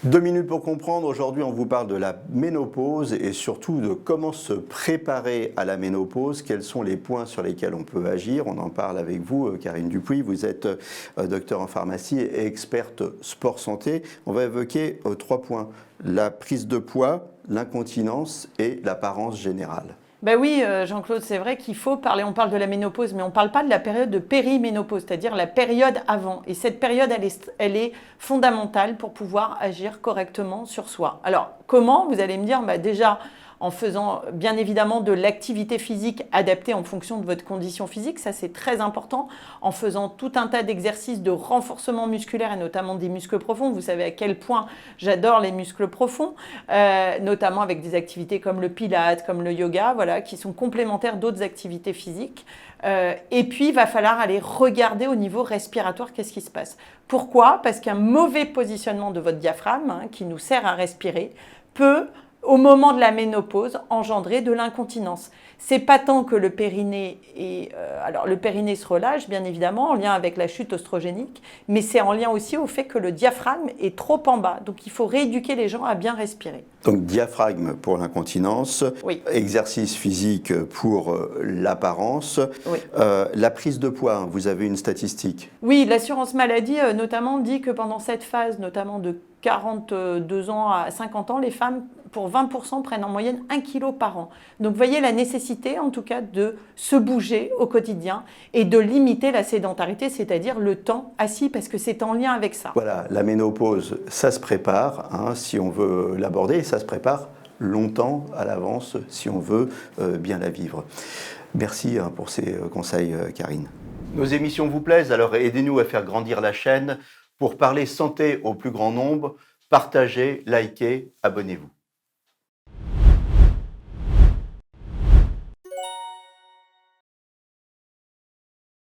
2 minutes pour comprendre. Aujourd'hui, on vous parle de la ménopause et surtout de comment se préparer à la ménopause. Quels sont les points sur lesquels on peut agir? On en parle avec vous, Karine Dupuis. Vous êtes docteur en pharmacie et experte sport santé. On va évoquer 3 points. La prise de poids, l'incontinence et l'apparence générale. Ben oui, Jean-Claude, c'est vrai qu'il faut parler, on parle de la ménopause, mais on ne parle pas de la période de périménopause, c'est-à-dire la période avant. Et cette période, elle est fondamentale pour pouvoir agir correctement sur soi. Alors, comment? Vous allez me dire, bah déjà, en faisant bien évidemment de l'activité physique adaptée en fonction de votre condition physique, ça c'est très important, en faisant tout un tas d'exercices de renforcement musculaire et notamment des muscles profonds. Vous savez à quel point j'adore les muscles profonds, notamment avec des activités comme le pilate, comme le yoga, voilà, qui sont complémentaires d'autres activités physiques. Et puis, il va falloir aller regarder au niveau respiratoire qu'est-ce qui se passe. Pourquoi? Parce qu'un mauvais positionnement de votre diaphragme, qui nous sert à respirer, peut au moment de la ménopause, engendrer de l'incontinence. C'est pas tant que le périnée alors le périnée se relâche, bien évidemment, en lien avec la chute oestrogénique, mais c'est en lien aussi au fait que le diaphragme est trop en bas. Donc il faut rééduquer les gens à bien respirer. Donc diaphragme pour l'incontinence, oui. Exercice physique pour l'apparence, oui. La prise de poids, vous avez une statistique? Oui, l'assurance maladie notamment dit que pendant cette phase, notamment de 42 ans à 50 ans, les femmes, pour 20%, prennent en moyenne 1 kg par an. Donc, vous voyez la nécessité, en tout cas, de se bouger au quotidien et de limiter la sédentarité, c'est-à-dire le temps assis, parce que c'est en lien avec ça. Voilà, la ménopause, ça se prépare, si on veut l'aborder, et ça se prépare longtemps à l'avance, si on veut bien la vivre. Merci pour ces conseils, Karine. Nos émissions vous plaisent, alors aidez-nous à faire grandir la chaîne pour parler santé au plus grand nombre. Partagez, likez, abonnez-vous.